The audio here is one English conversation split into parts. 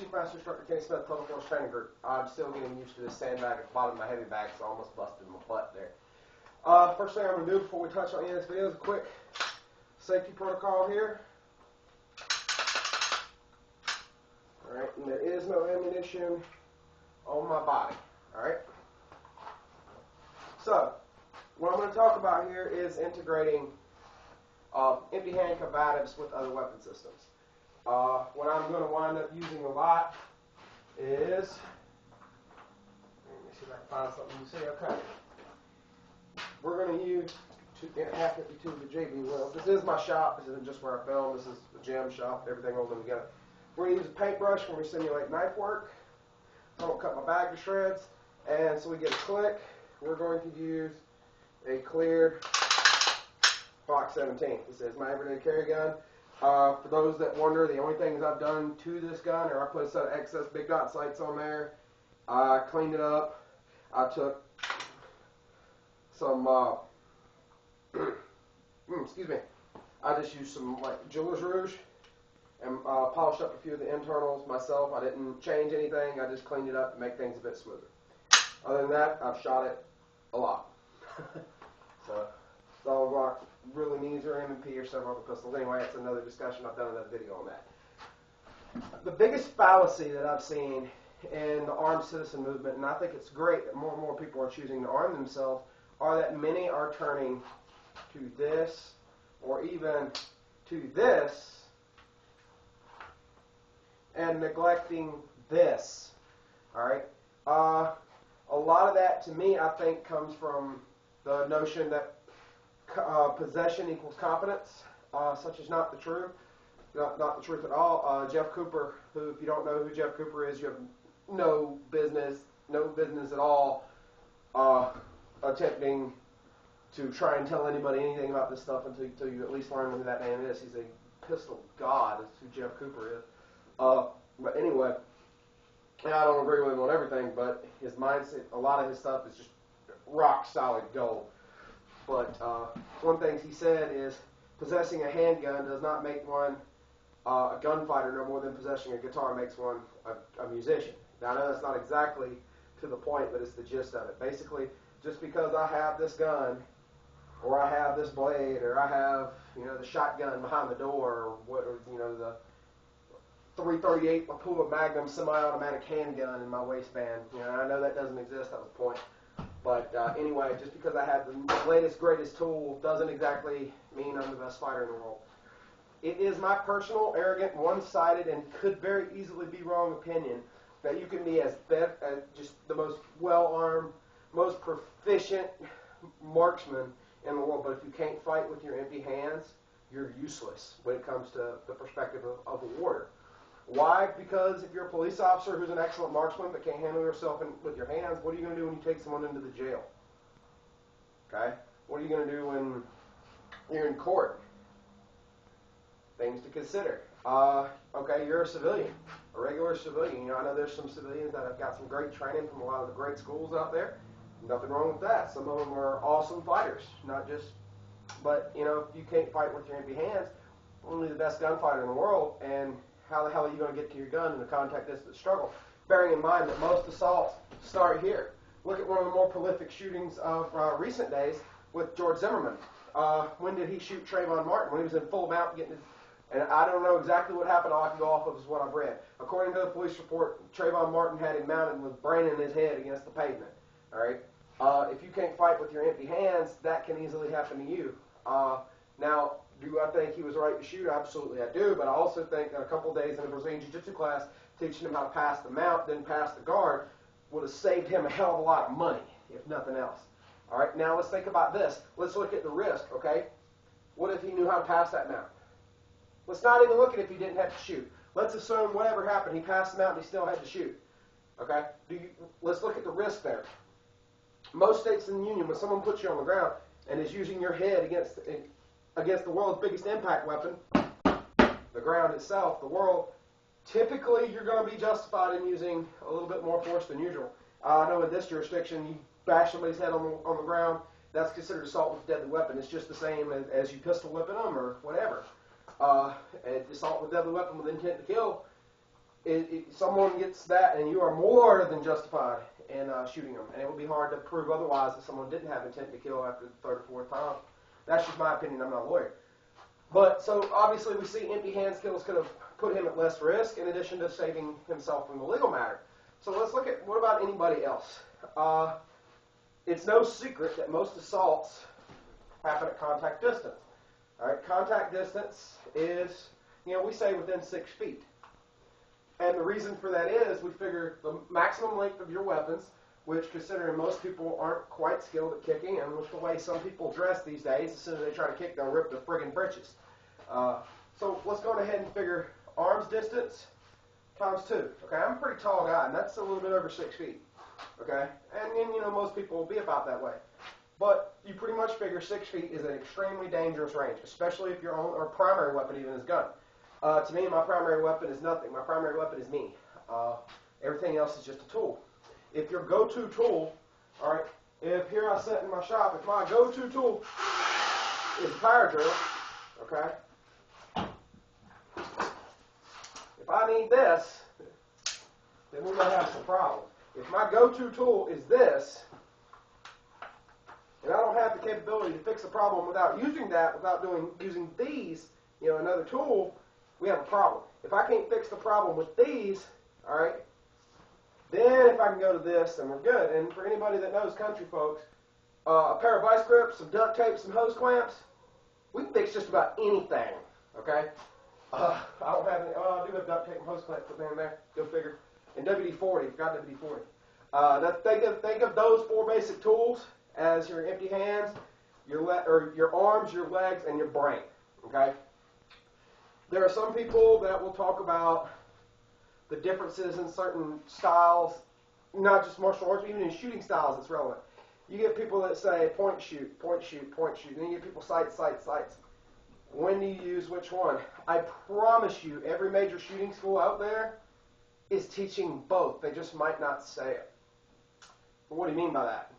Chief Master Instructor Kenny Smith, Public Force Training Group. I'm still getting used to this sandbag at the bottom of my heavy bag, so I almost busted my butt there. First thing I'm going to do before we touch on any of this video is a quick safety protocol here. Alright, and there is no ammunition on my body. Alright? So, what I'm going to talk about here is integrating empty hand combatives with other weapon systems. What I'm going to wind up using a lot is, let me see if I can find something you see. Okay. We're going to use half 52 of the JB wheel. This is my shop. This isn't just where I film. This is the gym shop. Everything holding together. We're going to use a paintbrush when we simulate knife work. So I don't cut my bag to shreds. And so we get a click. We're going to use a clear Box 17. This is my everyday carry gun. For those that wonder, the only things I've done to this gun are I put a set of excess big dot sights on there. I cleaned it up. I took some, excuse me, I just used some like Jeweler's Rouge and polished up a few of the internals myself. I didn't change anything. I just cleaned it up to make things a bit smoother. Other than that, I've shot it a lot. So, solid rock really needs or M&P or several other pistols. Anyway, that's another discussion. I've done another video on that. The biggest fallacy that I've seen in the armed citizen movement, and I think it's great that more and more people are choosing to arm themselves, are that many are turning to this or even to this and neglecting this. Alright? A lot of that, to me, I think comes from the notion that possession equals competence. Such is not the truth. Not the truth at all. Jeff Cooper, who, if you don't know who Jeff Cooper is, you have no business at all attempting to try and tell anybody anything about this stuff until you at least learn who that man is. He's a pistol god, is who Jeff Cooper is. But anyway, I don't agree with him on everything, but his mindset, a lot of his stuff is just rock solid gold. But one thing he said is possessing a handgun does not make one a gunfighter no more than possessing a guitar makes one a musician. Now, I know that's not exactly to the point, but it's the gist of it. Basically, just because I have this gun, or I have this blade, or I have, the shotgun behind the door, or the 338 Lapua Magnum semi-automatic handgun in my waistband. I know that doesn't exist. That was the point. But anyway, just because I have the latest, greatest tool doesn't exactly mean I'm the best fighter in the world. It is my personal, arrogant, one-sided, and could very easily be wrong opinion that you can be as just the most well-armed, most proficient marksman in the world, but if you can't fight with your empty hands, you're useless when it comes to the perspective of a warrior. Why? Because if you're a police officer who's an excellent marksman but can't handle yourself with your hands, what are you going to do when you take someone into the jail? Okay? What are you going to do when you're in court? Things to consider. Okay, you're a civilian, a regular civilian. I know there's some civilians that have got some great training from a lot of the great schools out there. Nothing wrong with that. Some of them are awesome fighters, not just, but, if you can't fight with your empty hands, only the best gunfighter in the world, and how the hell are you going to get to your gun in a contact distance struggle? Bearing in mind that most assaults start here. Look at one of the more prolific shootings of recent days with George Zimmerman. When did he shoot Trayvon Martin? When he was in full mount getting his, and I don't know exactly what happened. All I can go off of is what I've read. According to the police report, Trayvon Martin had him mounted and was braining his head against the pavement. All right. If you can't fight with your empty hands, that can easily happen to you. Now, do I think he was right to shoot? Absolutely, I do. But I also think that a couple of days in a Brazilian Jiu-Jitsu class, teaching him how to pass the mount, then pass the guard, would have saved him a hell of a lot of money, if nothing else. All right, now let's think about this. Let's look at the risk, okay? What if he knew how to pass that mount? Let's not even look at if he didn't have to shoot. Let's assume whatever happened, he passed the mount and he still had to shoot. Okay? Let's look at the risk there. Most states in the Union, when someone puts you on the ground and is using your head against the world's biggest impact weapon, the ground itself, the world, typically you're going to be justified in using a little bit more force than usual. I know in this jurisdiction, you bash somebody's head on the ground, that's considered assault with a deadly weapon. It's just the same as you pistol whipping them or whatever. Assault with a deadly weapon with intent to kill, someone gets that, and you are more than justified in shooting them. And it would be hard to prove otherwise if someone didn't have intent to kill after the third or fourth time. That's just my opinion. I'm not a lawyer. But so obviously we see empty hands kills could have put him at less risk in addition to saving himself from the legal matter. So let's look at what about anybody else. It's no secret that most assaults happen at contact distance. All right, contact distance is, we say within 6 feet. And the reason for that is we figure the maximum length of your weapons, which considering most people aren't quite skilled at kicking, and with the way some people dress these days, as soon as they try to kick, they'll rip their friggin' britches. So let's go ahead and figure arms distance times 2. Okay, I'm a pretty tall guy, and that's a little bit over 6 feet. Okay, and most people will be about that way. But you pretty much figure 6 feet is an extremely dangerous range, especially if your own or primary weapon even is gun. To me, my primary weapon is nothing. My primary weapon is me. Everything else is just a tool. If your go-to tool, all right, if here I sit in my shop, if my go-to tool is a power drill, okay, if I need this, then we're going to have some problems. If my go-to tool is this, and I don't have the capability to fix a problem without using that, using these, another tool, we have a problem. If I can't fix the problem with these, all right, then if I can go to this, then we're good. And for anybody that knows country folks, a pair of vice grips, some duct tape, some hose clamps, we can fix just about anything, okay? I don't have any, I do have duct tape and hose clamps put down there, go figure. And WD-40, forgot WD-40. Think of those 4 basic tools as your empty hands, your arms, your legs, and your brain, okay? There are some people that will talk about the differences in certain styles, not just martial arts, but even in shooting styles it's relevant. You get people that say point, shoot, point, shoot, point, shoot. Then you get people sights, sights, sights. When do you use which one? I promise you, every major shooting school out there is teaching both. They just might not say it. But what do you mean by that?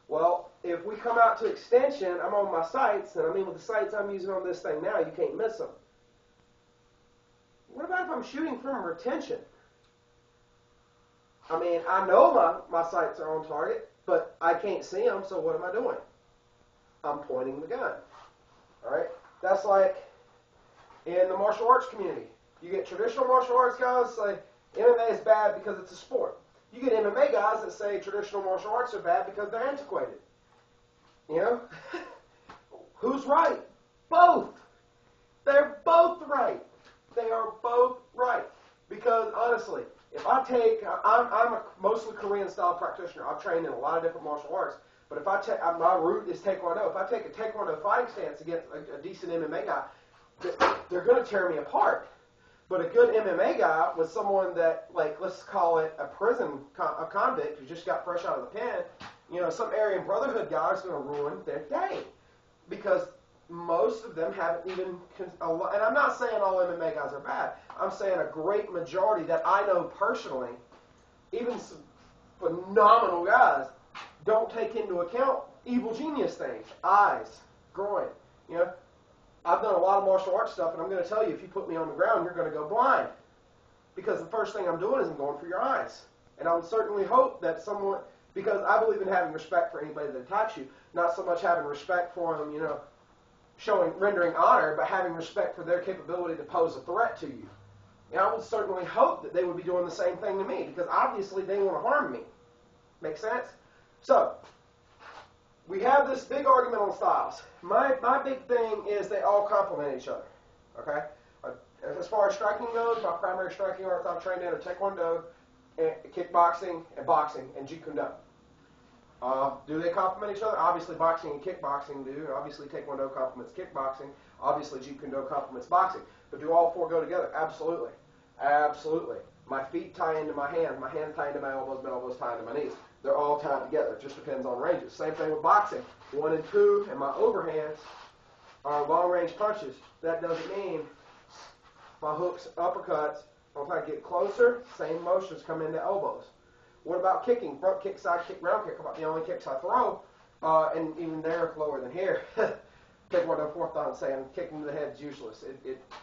Well, if we come out to extension, I'm on my sights, and with the sights I'm using on this thing now, you can't miss them. What about if I'm shooting from retention? I know my sights are on target, but I can't see them, so what am I doing? I'm pointing the gun. All right? That's like in the martial arts community. You get traditional martial arts guys say MMA is bad because it's a sport. You get MMA guys that say traditional martial arts are bad because they're antiquated. Who's right? Both. They're both right. They are both right. Because honestly, if I take, I'm a mostly Korean style practitioner. I've trained in a lot of different martial arts. But if I take, my root is Taekwondo. If I take a Taekwondo fighting stance against a decent MMA guy, they're going to tear me apart. But a good MMA guy with someone that, let's call it a convict who just got fresh out of the pen, some Aryan Brotherhood guy is going to ruin their day. Because most of them haven't even, and I'm not saying all MMA guys are bad. I'm saying a great majority that I know personally, even some phenomenal guys, don't take into account evil genius things, eyes, groin. I've done a lot of martial arts stuff, and I'm going to tell you, if you put me on the ground, you're going to go blind. Because the first thing I'm doing is I'm going for your eyes. And I would certainly hope that someone, because I believe in having respect for anybody that attacks you, not so much having respect for them, rendering honor, but having respect for their capability to pose a threat to you. And I would certainly hope that they would be doing the same thing to me, because obviously they want to harm me. Make sense? So, we have this big argument on styles. My big thing is they all complement each other. Okay? As far as striking goes, my primary striking arts I've trained in are Taekwondo, kickboxing, and boxing, and Jeet Kune Do. Do they complement each other? Obviously, boxing and kickboxing do. Obviously, Taekwondo complements kickboxing. Obviously, Jeet Kune Do complements boxing. But do all 4 go together? Absolutely. Absolutely. My feet tie into my hands tie into my elbows, my elbows tie into my knees. They're all tied together. It just depends on ranges. Same thing with boxing. 1 and 2, and my overhands are long-range punches. That doesn't mean my hooks, uppercuts, once I get closer, same motions come into elbows. What about kicking? Front kick, side kick, round kick. About the only kicks I throw, and even they're lower than here. Take one on 4th down saying kicking to the head is useless.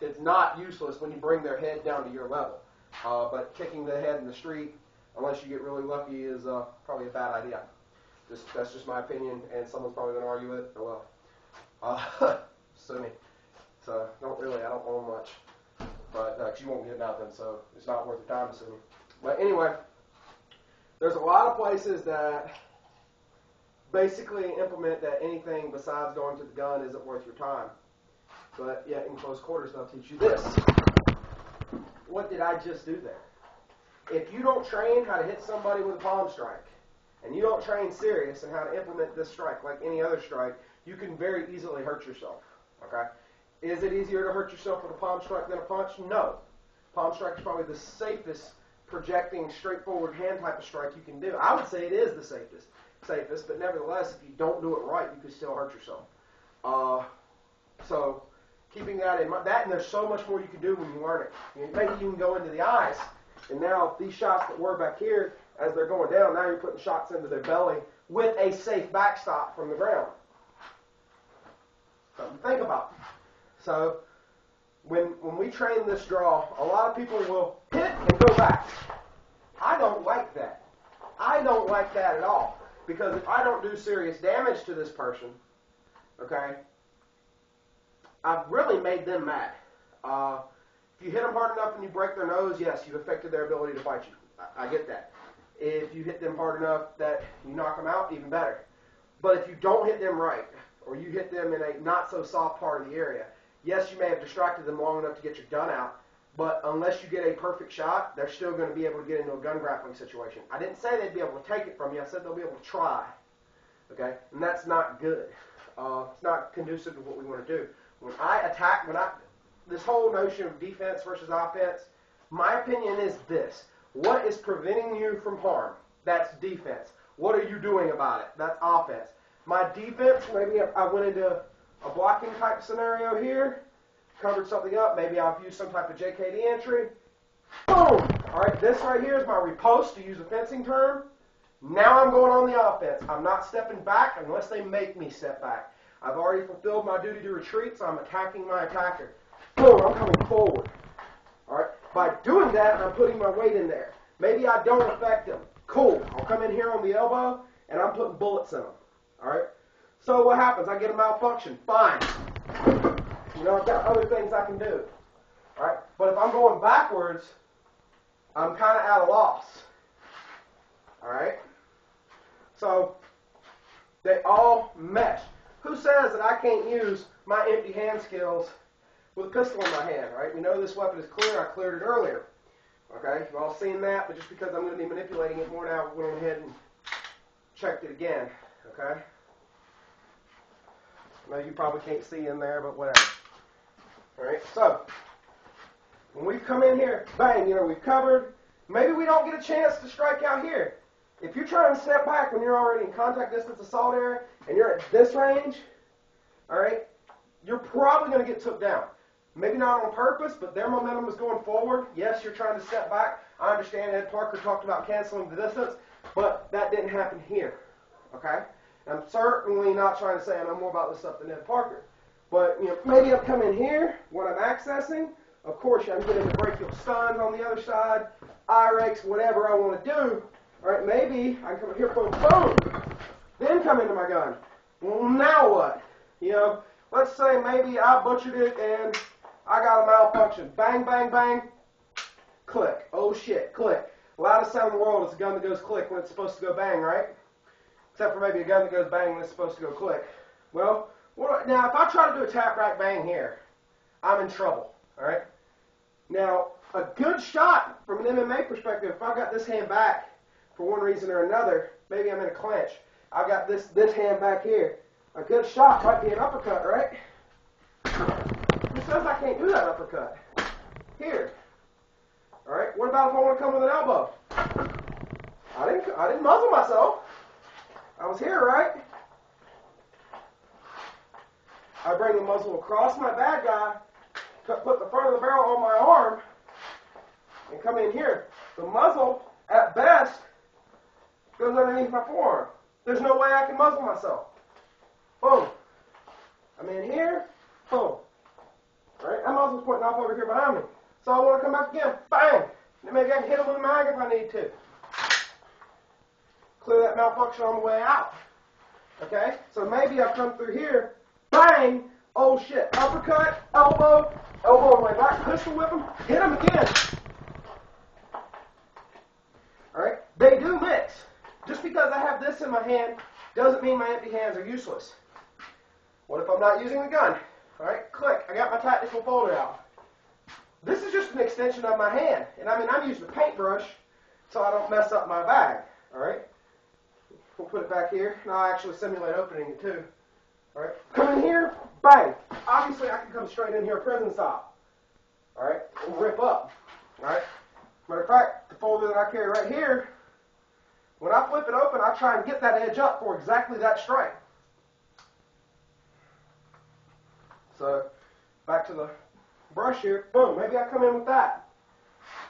It's not useless when you bring their head down to your level. But kicking the head in the street, unless you get really lucky, is probably a bad idea. That's just my opinion, and someone's probably going to argue with it. Oh well. Sue me. So I don't own much, but cause you won't get nothing, so it's not worth your time to sue me. But anyway, there's a lot of places that basically implement that anything besides going to the gun isn't worth your time. But yet in close quarters, they'll teach you this. What did I just do there? If you don't train how to hit somebody with a palm strike, and you don't train serious in how to implement this strike like any other strike, you can very easily hurt yourself. Okay? Is it easier to hurt yourself with a palm strike than a punch? No. Palm strike is probably the safest projecting, straightforward hand type of strike you can do. I would say it is the safest, but nevertheless, if you don't do it right, you can still hurt yourself. So keeping that in mind, and there's so much more you can do when you learn it. Maybe you can go into the eyes, and now these shots that were back here, as they're going down, now you're putting shots into their belly with a safe backstop from the ground. Something to think about. So when we train this draw, a lot of people will hit and go back. I don't like that. I don't like that at all. Because if I don't do serious damage to this person, okay, I've really made them mad. If you hit them hard enough and you break their nose, yes, you've affected their ability to fight you. I get that. If you hit them hard enough that you knock them out, even better. But if you don't hit them right, or you hit them in a not-so-soft part of the area, yes, you may have distracted them long enough to get your gun out, but unless you get a perfect shot, they're still going to be able to get into a gun grappling situation. I didn't say they'd be able to take it from you. I said they'll be able to try. Okay? And that's not good. It's not conducive to what we want to do. When I attack, this whole notion of defense versus offense, my opinion is this. What is preventing you from harm? That's defense. What are you doing about it? That's offense. My defense, maybe I went into a blocking type scenario here, covered something up. Maybe I've used some type of JKD entry. Boom! All right, this right here is my riposte, to use a fencing term. Now I'm going on the offense. I'm not stepping back unless they make me step back. I've already fulfilled my duty to retreat, so I'm attacking my attacker. Boom, I'm coming forward. All right, by doing that, I'm putting my weight in there. Maybe I don't affect them. Cool, I'll come in here on the elbow, and I'm putting bullets in them. All right, so what happens? I get a malfunction. Fine. You know, I've got other things I can do. All right, but if I'm going backwards, I'm kind of at a loss. All right, so they all mesh. Who says that I can't use my empty hand skills with a pistol in my hand, right? We know this weapon is clear. I cleared it earlier. Okay, you've all seen that, but just because I'm going to be manipulating it more now, I went ahead and checked it again. Okay? Now you probably can't see in there, but whatever. All right, so when we come in here, bang, you know, we've covered. Maybe we don't get a chance to strike out here. If you're trying to step back when you're already in contact distance assault area and you're at this range, all right, you're probably going to get took down. Maybe not on purpose, but their momentum is going forward. Yes, you're trying to step back. I understand Ed Parker talked about canceling the distance, but that didn't happen here. Okay? And I'm certainly not trying to say I know more about this stuff than Ed Parker. But, you know, maybe I'm coming here when I'm accessing. Of course, I'm getting the brachial stuns on the other side, eye rakes, whatever I want to do. All right, maybe I can come here, boom, boom, then come into my gun. Well, now what? You know, let's say maybe I butchered it and I got a malfunction. Bang, bang, bang, click. Oh, shit, click. Loudest sound in the world is a gun that goes click when it's supposed to go bang, right? Except for maybe a gun that goes bang when it's supposed to go click. Well, now if I try to do a tap, right, bang here, I'm in trouble, all right? Now, a good shot from an MMA perspective, if I've got this hand back for one reason or another, maybe I'm in a clinch. I've got this hand back here. A good shot might be an uppercut, right? Who says I can't do that uppercut? Here. All right. What about if I want to come with an elbow? I didn't muzzle myself. I was here, right? I bring the muzzle across my bad guy, put the front of the barrel on my arm, and come in here. The muzzle, at best, goes underneath my forearm. There's no way I can muzzle myself. Boom. I'm in here. Boom. All right, that muzzle's pointing off over here behind me. So I want to come back again. Bang. Maybe I can hit them with a mag if I need to. Clear that malfunction on the way out. Okay? So maybe I come through here, bang, oh shit, uppercut, elbow on my back, pistol whip them, hit them again. Alright? They do mix. Just because I have this in my hand doesn't mean my empty hands are useless. What if I'm not using the gun? Alright, click, I got my tactical folder out. This is just an extension of my hand. And I mean, I'm using a paintbrush so I don't mess up my bag. Alright? We'll put it back here, and I'll actually simulate opening it too. Alright? Come in here, bang. Obviously, I can come straight in here prison style. Alright? And rip up. Alright? Matter of fact, the folder that I carry right here, when I flip it open, I try and get that edge up for exactly that strike. So, back to the brush here. Boom. Maybe I come in with that.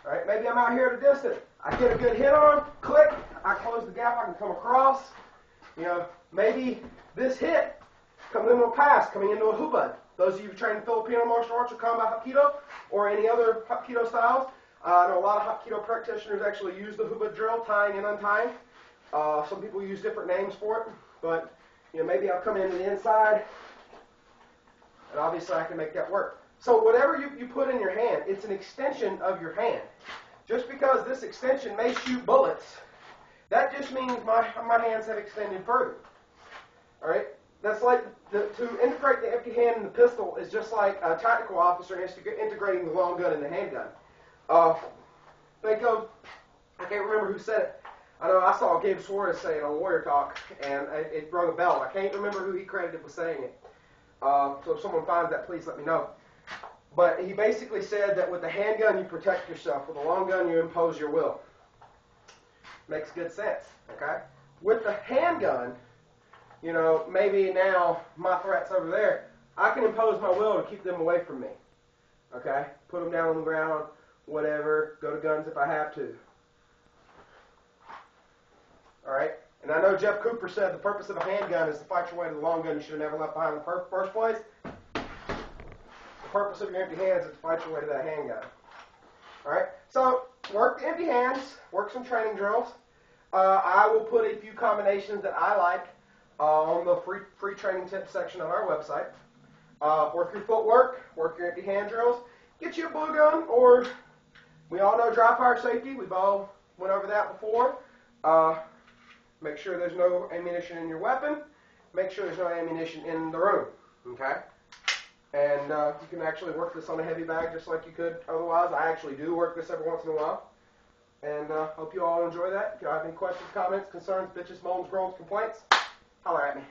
Alright? Maybe I'm out here at a distance. I get a good hit on, click, I close the gap, I can come across. You know, maybe this hit comes into a pass, coming into a hubud. Those of you who train Filipino martial arts or combat Hapkido or any other Hapkido styles, I know a lot of Hapkido practitioners actually use the hubud drill, tying and untying. Some people use different names for it, but you know, maybe I'll come in the inside, and obviously I can make that work. So whatever you put in your hand, it's an extension of your hand. Just because this extension may shoot bullets, that just means my hands have extended further. All right? That's like to integrate the empty hand in the pistol is just like a tactical officer integrating the long gun and the handgun. Think of, I can't remember who said it. I know I saw Gabe Suarez say it on Warrior Talk, and it rung a bell. I can't remember who he credited with saying it. So if someone finds that, please let me know. But he basically said that with the handgun, you protect yourself. With the long gun, you impose your will. Makes good sense, okay? With the handgun, you know, maybe now my threat's over there. I can impose my will to keep them away from me, okay? Put them down on the ground, whatever. Go to guns if I have to. All right? And I know Jeff Cooper said the purpose of a handgun is to fight your way to the long gun you should have never left behind in the first place. The purpose of your empty hands is to fight your way to that handgun. Alright, so work the empty hands, work some training drills. I will put a few combinations that I like on the free training tips section on our website. Work your footwork, work your empty hand drills. Get you a blue gun, or we all know dry fire safety. We've all went over that before. Make sure there's no ammunition in your weapon. Make sure there's no ammunition in the room. Okay? And you can actually work this on a heavy bag just like you could otherwise. I actually do work this every once in a while. And hope you all enjoy that. If you have any questions, comments, concerns, bitches, moans, groans, complaints, holler at me.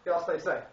Y'all stay safe.